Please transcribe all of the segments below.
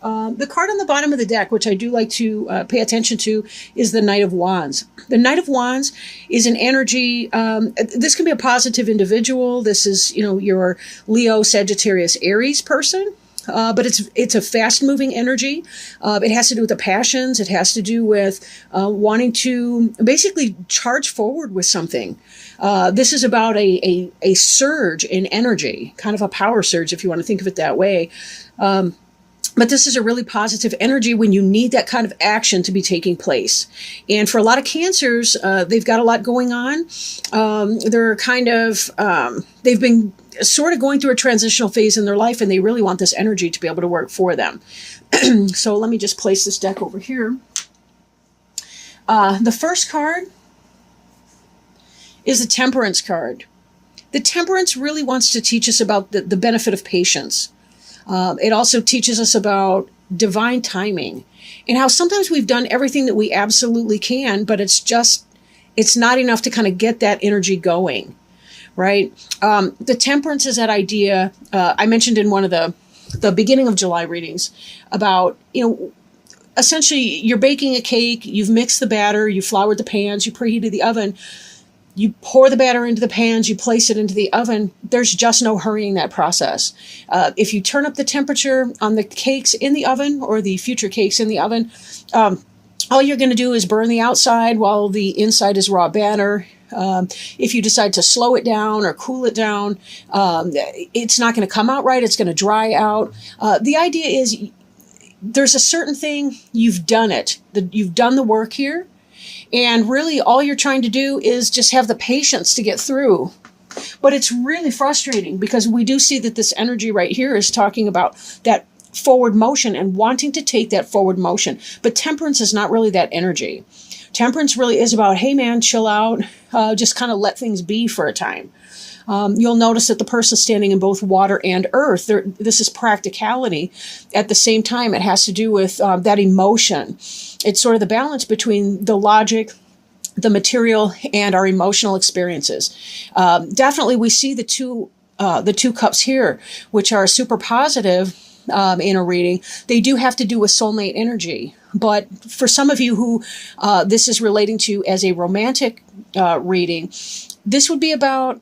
The card on the bottom of the deck, which I do like to pay attention to, is the Knight of Wands. The Knight of Wands is an energy. This can be a positive individual. This is, your Leo, Sagittarius, Aries person. But it's a fast-moving energy. It has to do with the passions. It has to do with wanting to basically charge forward with something. This is about a surge in energy, kind of a power surge, if you want to think of it that way. But this is a really positive energy when you need that kind of action to be taking place. And for a lot of Cancers, they've got a lot going on. They're kind of, they've been sort of going through a transitional phase in their life, and they really want this energy to be able to work for them. So let me just place this deck over here. The first card is the Temperance card. The Temperance really wants to teach us about the benefit of patience. It also teaches us about divine timing and how sometimes we've done everything that we absolutely can, but it's not enough to kind of get that energy going, right? The Temperance is that idea I mentioned in one of the beginning of July readings about, essentially you're baking a cake, you've mixed the batter, you floured the pans, you preheated the oven. You pour the batter into the pans, you place it into the oven. There's just no hurrying that process. If you turn up the temperature on the cakes in the oven or the future cakes in the oven, all you're going to do is burn the outside while the inside is raw batter. If you decide to slow it down or cool it down, it's not going to come out right. It's going to dry out. The idea is there's a certain thing, you've done it. You've done the work here. And really all you're trying to do is just have the patience to get through. But it's really frustrating because we do see that this energy right here is talking about that forward motion and wanting to take that forward motion. But Temperance is not really that energy. Temperance really is about, hey man, chill out, just kind of let things be for a time. You'll notice that the person standing in both water and earth, this is practicality. At the same time, it has to do with that emotion. It's sort of the balance between the logic, the material, and our emotional experiences. Definitely, we see the two cups here, which are super positive in a reading. They do have to do with soulmate energy. But for some of you who this is relating to as a romantic reading, this would be about,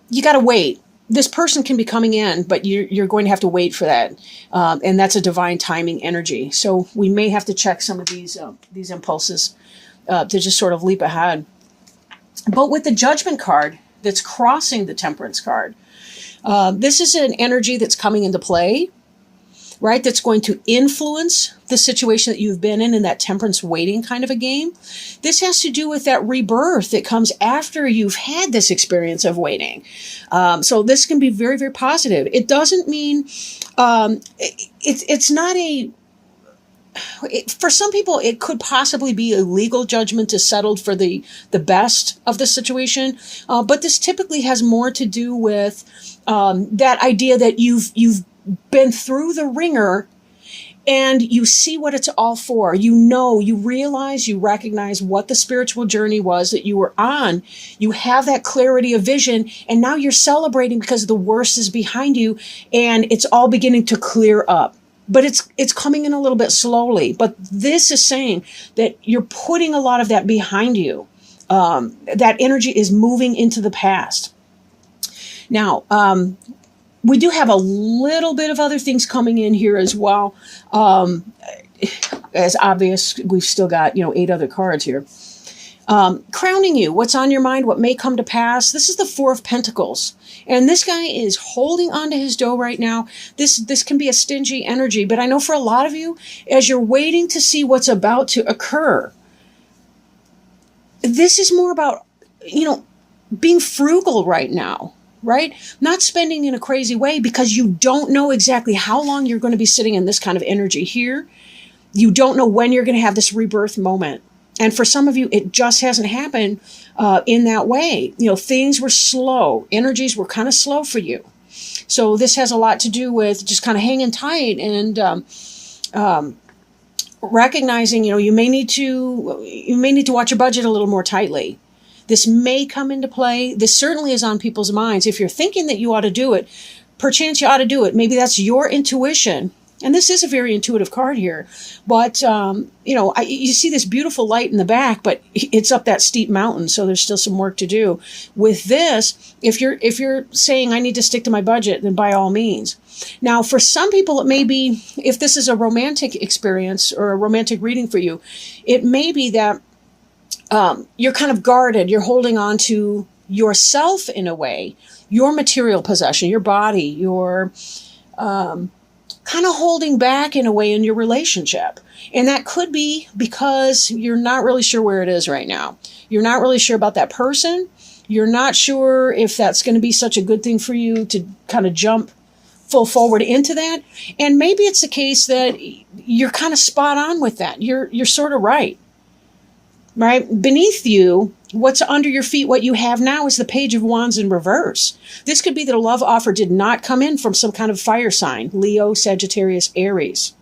you got to wait. This person can be coming in, but you're going to have to wait for that. And that's a divine timing energy. So we may have to check some of these impulses to just sort of leap ahead. But with the Judgment card that's crossing the Temperance card, this is an energy that's coming into play, right? That's going to influence the situation that you've been in that Temperance waiting kind of a game. This has to do with that rebirth that comes after you've had this experience of waiting. So this can be very, very positive. It doesn't mean, it's not for some people, it could possibly be a legal judgment to settle for the best of the situation. But this typically has more to do with that idea that you've been through the ringer and you see what it's all for. You realize, you recognize what the spiritual journey was that you were on. You have that clarity of vision, and now you're celebrating because the worst is behind you and it's all beginning to clear up. But it's coming in a little bit slowly. But this is saying that you're putting a lot of that behind you. That energy is moving into the past. Now, we do have a little bit of other things coming in here as well. As obvious, we've still got, 8 other cards here. Crowning you, what's on your mind, what may come to pass. This is the Four of Pentacles. And this guy is holding on to his dough right now. This can be a stingy energy, but I know for a lot of you, as you're waiting to see what's about to occur, this is more about, being frugal right now. Right? Not spending in a crazy way because you don't know exactly how long you're going to be sitting in this kind of energy here. You don't know when you're going to have this rebirth moment. And for some of you, it just hasn't happened in that way. Things were slow. Energies were kind of slow for you. So this has a lot to do with just kind of hanging tight and recognizing, you may need to watch your budget a little more tightly. This may come into play. This certainly is on people's minds. If you're thinking that you ought to do it, perchance you ought to do it. Maybe that's your intuition And this is a very intuitive card here, but you see this beautiful light in the back, but it's up that steep mountain, so there's still some work to do. With this, if you're saying I need to stick to my budget, then by all means. Now, for some people, it may be, if this is a romantic experience or a romantic reading for you, it may be that you're kind of guarded. You're holding on to yourself in a way, your material possession, your body, your kind of holding back in a way in your relationship. And that could be because you're not really sure where it is right now. You're not really sure about that person. You're not sure if that's going to be such a good thing for you to kind of jump full forward into that. And maybe it's the case that you're kind of spot on with that. You're sort of right. Right? Beneath you, what's under your feet, what you have now is the Page of Wands in reverse. This could be that a love offer did not come in from some kind of fire sign, Leo, Sagittarius, Aries.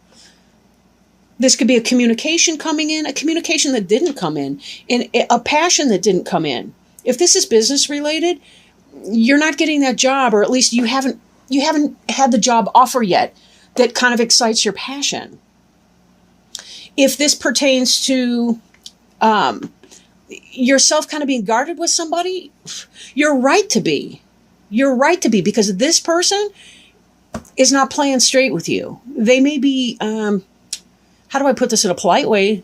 This could be a communication coming in, a communication that didn't come in, and a passion that didn't come in. If this is business related, you're not getting that job, or at least you haven't had the job offer yet that kind of excites your passion. If this pertains to yourself kind of being guarded with somebody, you're right to be. You're right to be, because this person is not playing straight with you. They may be, how do I put this in a polite way?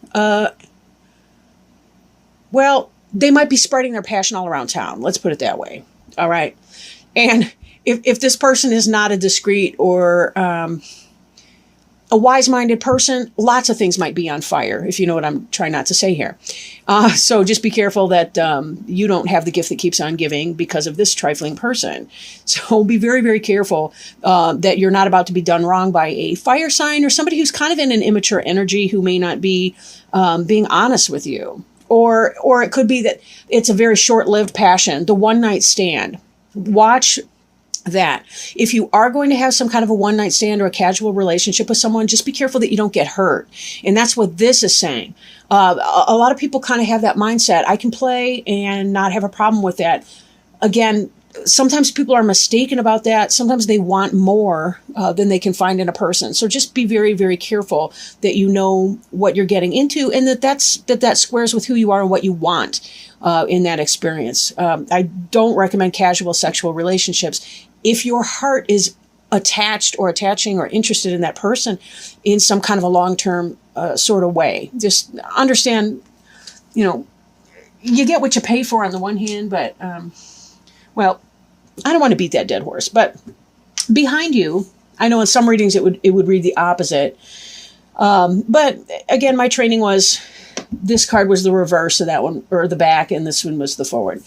Well, they might be spreading their passion all around town. Let's put it that way. All right. And if this person is not a discreet or a wise-minded person, lots of things might be on fire, if you know what I'm trying not to say here. So just be careful that you don't have the gift that keeps on giving because of this trifling person. So be very, very careful that you're not about to be done wrong by a fire sign or somebody who's kind of in an immature energy who may not be being honest with you. Or it could be that it's a very short-lived passion, the one-night stand. Watch that. If you are going to have some kind of a one-night stand or a casual relationship with someone, just be careful that you don't get hurt. And that's what this is saying. A lot of people kind of have that mindset. I can play and not have a problem with that. Again, sometimes people are mistaken about that. Sometimes they want more than they can find in a person. So just be very, very careful that you know what you're getting into, and that squares with who you are and what you want in that experience. I don't recommend casual sexual relationships. If your heart is attached or attaching or interested in that person in some kind of a long-term sort of way, just understand, you get what you pay for on the one hand, but well, I don't want to beat that dead horse, but behind you, I know in some readings it would read the opposite. But again, my training was this card was the reverse of that one, or the back, and this one was the forward.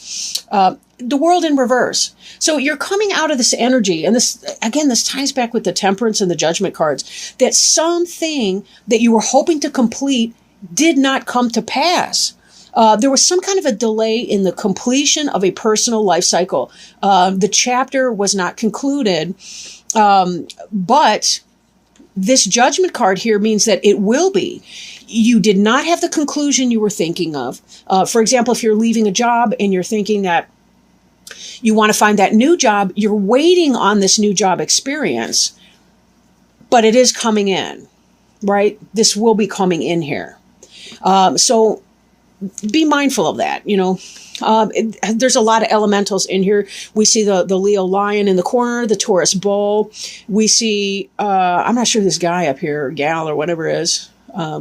The world in reverse. So you're coming out of this energy, and this ties back with the Temperance and the Judgment cards, that something that you were hoping to complete did not come to pass. There was some kind of a delay in the completion of a personal life cycle. The chapter was not concluded, but this Judgment card here means that it will be. You did not have the conclusion you were thinking of. For example, if you're leaving a job and you're thinking that you want to find that new job, you're waiting on this new job experience, but it is coming in, right? This will be coming in here. So be mindful of that. There's a lot of elementals in here. We see the Leo lion in the corner, the Taurus bull. We see, I'm not sure this guy up here, or gal or whatever it is,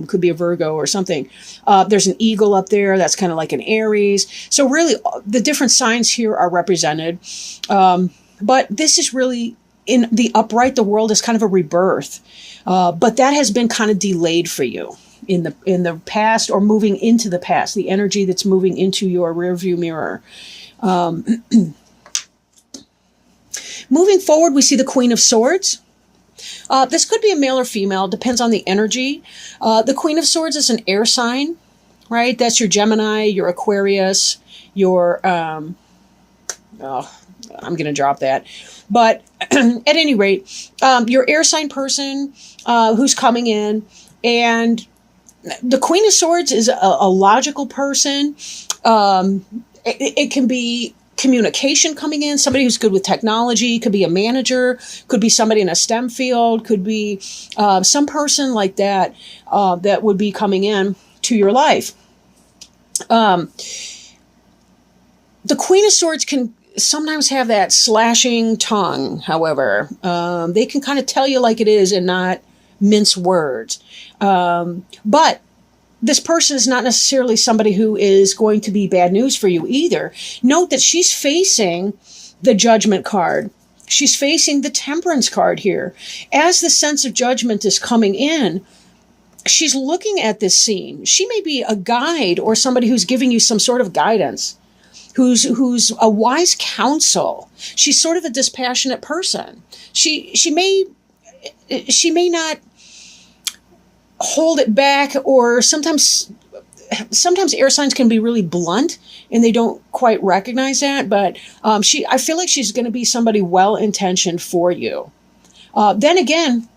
could be a Virgo or something. There's an eagle up there. That's kind of like an Aries. So really the different signs here are represented. But this is really in the upright. The world is kind of a rebirth. But that has been kind of delayed for you in the past, or moving into the past, the energy that's moving into your rearview mirror. Moving forward, we see the Queen of Swords. This could be a male or female, depends on the energy. The Queen of Swords is an air sign, right? That's your Gemini, your Aquarius, your, I'm going to drop that. But at any rate, your air sign person who's coming in, and the Queen of Swords is a logical person. It can be communication coming in, somebody who's good with technology, could be a manager, could be somebody in a STEM field, could be some person like that that would be coming in to your life. The Queen of Swords can sometimes have that slashing tongue, however. They can kind of tell you like it is and not mince words. But this person is not necessarily somebody who is going to be bad news for you either. Note that she's facing the Judgment card. She's facing the Temperance card here. As the sense of judgment is coming in, she's looking at this scene. She may be a guide or somebody who's giving you some sort of guidance, who's a wise counsel. She's sort of a dispassionate person. She may not hold it back, or sometimes air signs can be really blunt and they don't quite recognize that, but I feel like she's going to be somebody well-intentioned for you. Then again,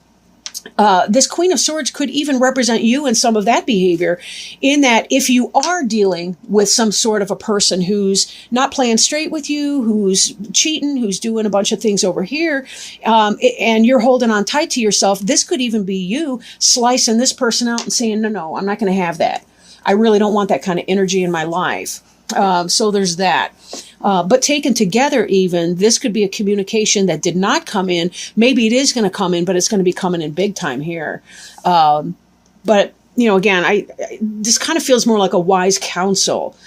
this Queen of Swords could even represent you in some of that behavior, in that if you are dealing with some sort of a person who's not playing straight with you, who's cheating, who's doing a bunch of things over here, and you're holding on tight to yourself, this could even be you slicing this person out and saying, no, I'm not going to have that. I really don't want that kind of energy in my life. So there's that. But taken together even, this could be a communication that did not come in. Maybe it is going to come in, but it's going to be coming in big time here. But, again, this kind of feels more like a wise counsel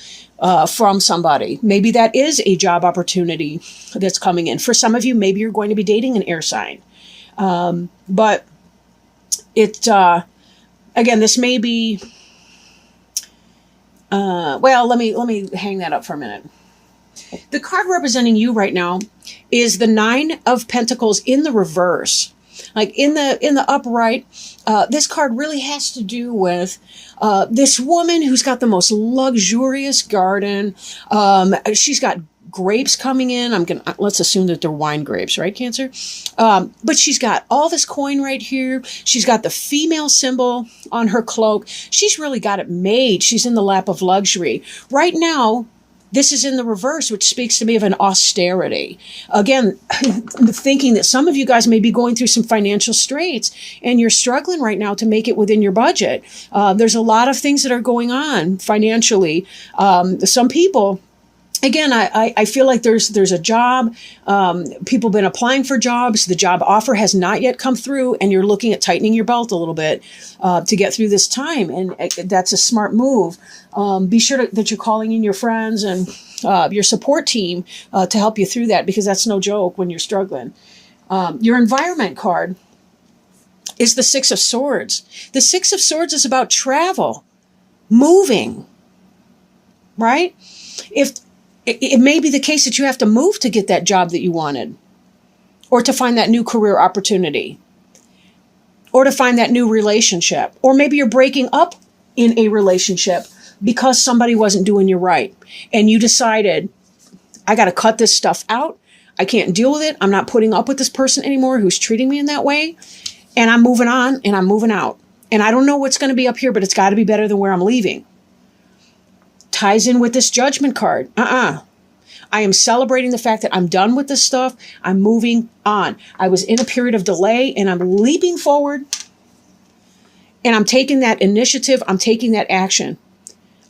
from somebody. Maybe that is a job opportunity that's coming in. For some of you, maybe you're going to be dating an air sign. But again, this may be... let me hang that up for a minute. The card representing you right now is the Nine of Pentacles in the reverse. Like in the upright, this card really has to do with this woman who's got the most luxurious garden. She's got grapes coming in. Let's assume that they're wine grapes, right, Cancer? But she's got all this coin right here. She's got the female symbol on her cloak. She's really got it made. She's in the lap of luxury. Right now, this is in the reverse, which speaks to me of an austerity. Again, thinking that some of you guys may be going through some financial straits and you're struggling right now to make it within your budget. There's a lot of things that are going on financially. Some people... Again, I feel like there's a job. People have been applying for jobs. The job offer has not yet come through, and you're looking at tightening your belt a little bit to get through this time. And that's a smart move. Be sure that you're calling in your friends and your support team to help you through that, because that's no joke when you're struggling. Your environment card is the Six of Swords. The Six of Swords is about travel, moving, right? It may be the case that you have to move to get that job that you wanted, or to find that new career opportunity, or to find that new relationship. Or maybe you're breaking up in a relationship because somebody wasn't doing you right. And you decided, I got to cut this stuff out. I can't deal with it. I'm not putting up with this person anymore who's treating me in that way. And I'm moving on and I'm moving out. And I don't know what's going to be up here, but it's got to be better than where I'm leaving. Ties in with this Judgment card. I am celebrating the fact that I'm done with this stuff. I'm moving on. I was in a period of delay and I'm leaping forward, and I'm taking that initiative. I'm taking that action.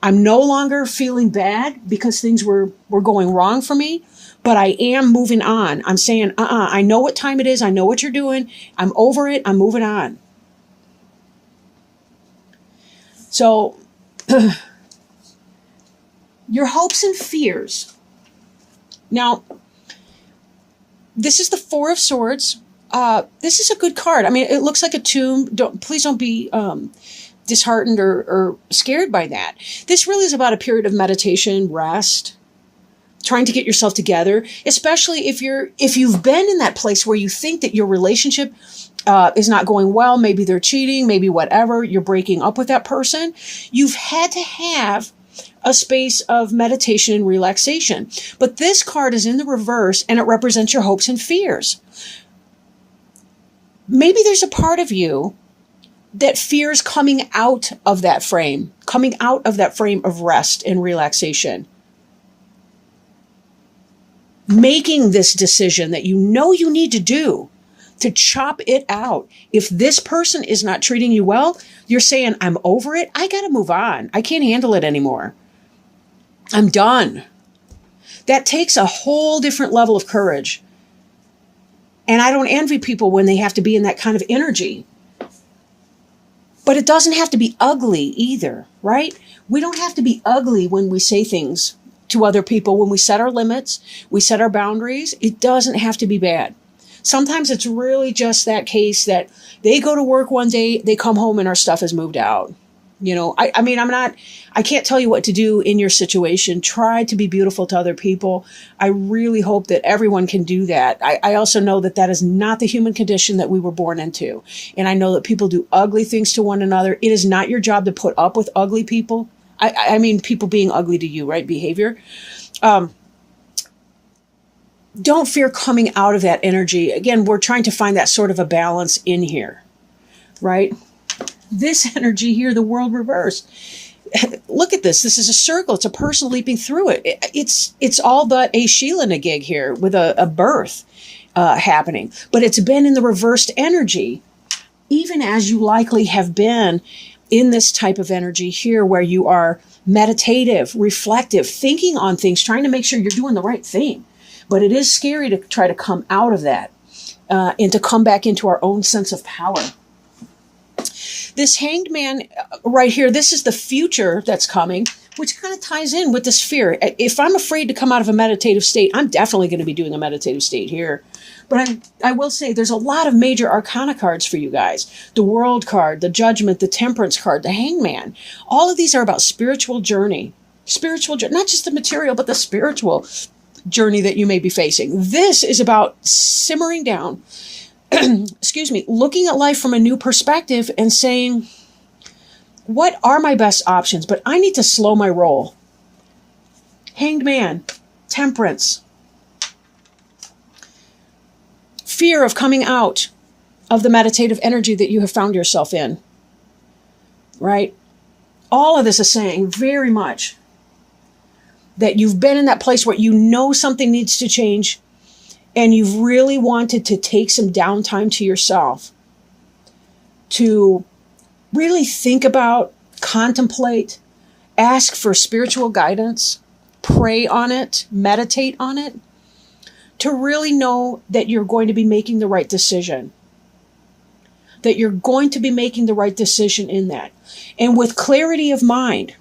I'm no longer feeling bad because things were going wrong for me, but I am moving on. I'm saying, I know what time it is. I know what you're doing. I'm over it. I'm moving on. So your hopes and fears. Now, this is the Four of Swords. This is a good card. I mean, it looks like a tomb. Please don't be disheartened or scared by that. This really is about a period of meditation, rest, trying to get yourself together, especially if you've been in that place where you think that your relationship is not going well. Maybe they're cheating, maybe whatever. You're breaking up with that person. You've had to have a space of meditation and relaxation. But this card is in the reverse, and it represents your hopes and fears. Maybe there's a part of you that fears coming out of that frame of rest and relaxation. making this decision that you know you need to do to chop it out. If this person is not treating you well, you're saying, I'm over it. I got to move on. I can't handle it anymore. I'm done. That takes a whole different level of courage. And I don't envy people when they have to be in that kind of energy. But it doesn't have to be ugly either, right? We don't have to be ugly when we say things to other people. When we set our limits, we set our boundaries. It doesn't have to be bad. Sometimes it's really just that case that they go to work one day, they come home and our stuff is moved out. You know, I can't tell you what to do in your situation. Try to be beautiful to other people. I really hope that everyone can do that. I also know that that is not the human condition that we were born into. And I know that people do ugly things to one another. It is not your job to put up with ugly people. I mean, people being ugly to you, right? Behavior. Don't fear coming out of that energy. Again, we're trying to find that sort of a balance in here, right? This energy here, the world reversed. Look at this. This is a circle. It's a person leaping through it. It's all but a Sheila gig here with a birth happening. But it's been in the reversed energy, even as you likely have been in this type of energy here where you are meditative, reflective, thinking on things, trying to make sure you're doing the right thing. But it is scary to try to come out of that and to come back into our own sense of power. This Hanged Man right here, this is the future that's coming, which kind of ties in with this fear. If I'm afraid to come out of a meditative state, I'm definitely going to be doing a meditative state here. But I will say there's a lot of major arcana cards for you guys. The World card, the Judgment, the Temperance card, the Hanged Man. All of these are about spiritual journey. Spiritual journey, not just the material, but the spiritual journey that you may be facing. This is about simmering down, excuse me, looking at life from a new perspective and saying, what are my best options? But I need to slow my roll. Hanged Man, Temperance, fear of coming out of the meditative energy that you have found yourself in, right? All of this is saying very much that you've been in that place where you know something needs to change and you've really wanted to take some downtime to yourself to really think about, contemplate, ask for spiritual guidance, pray on it, meditate on it, to really know that you're going to be making the right decision, that you're going to be making the right decision in that. And with clarity of mind,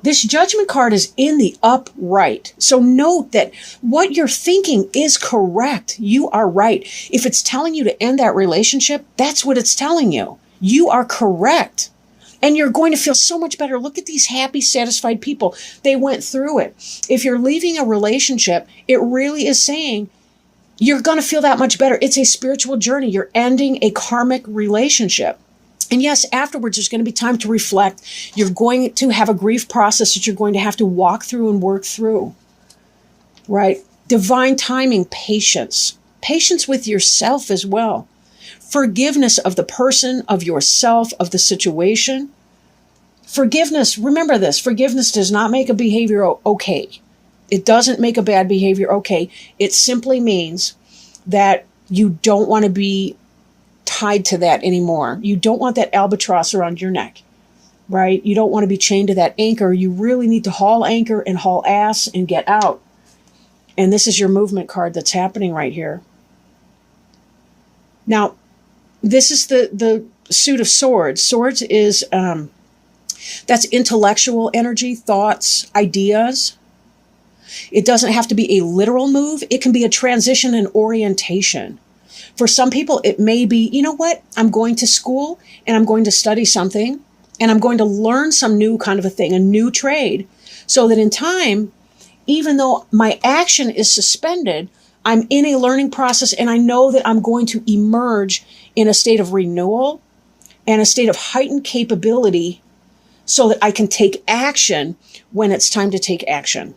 this Judgment card is in the upright. So note that what you're thinking is correct. You are right. If it's telling you to end that relationship, that's what it's telling you. You are correct. And you're going to feel so much better. Look at these happy, satisfied people. They went through it. If you're leaving a relationship, it really is saying you're going to feel that much better. It's a spiritual journey. You're ending a karmic relationship. And yes, afterwards, there's going to be time to reflect. You're going to have a grief process that you're going to have to walk through and work through, right? Divine timing, patience. Patience with yourself as well. Forgiveness of the person, of yourself, of the situation. Forgiveness, remember this, forgiveness does not make a behavior okay. It doesn't make a bad behavior okay. It simply means that you don't want to be tied to that anymore. You don't want that albatross around your neck, right? You don't want to be chained to that anchor. You really need to haul anchor and haul ass and get out. And this is your movement card that's happening right here. Now, this is the Suit of Swords. Swords is, that's intellectual energy, thoughts, ideas. It doesn't have to be a literal move. It can be a transition and orientation. For some people, it may be, you know what? I'm going to school and I'm going to study something and I'm going to learn some new kind of a thing, a new trade, so that in time, even though my action is suspended, I'm in a learning process and I know that I'm going to emerge in a state of renewal and a state of heightened capability so that I can take action when it's time to take action.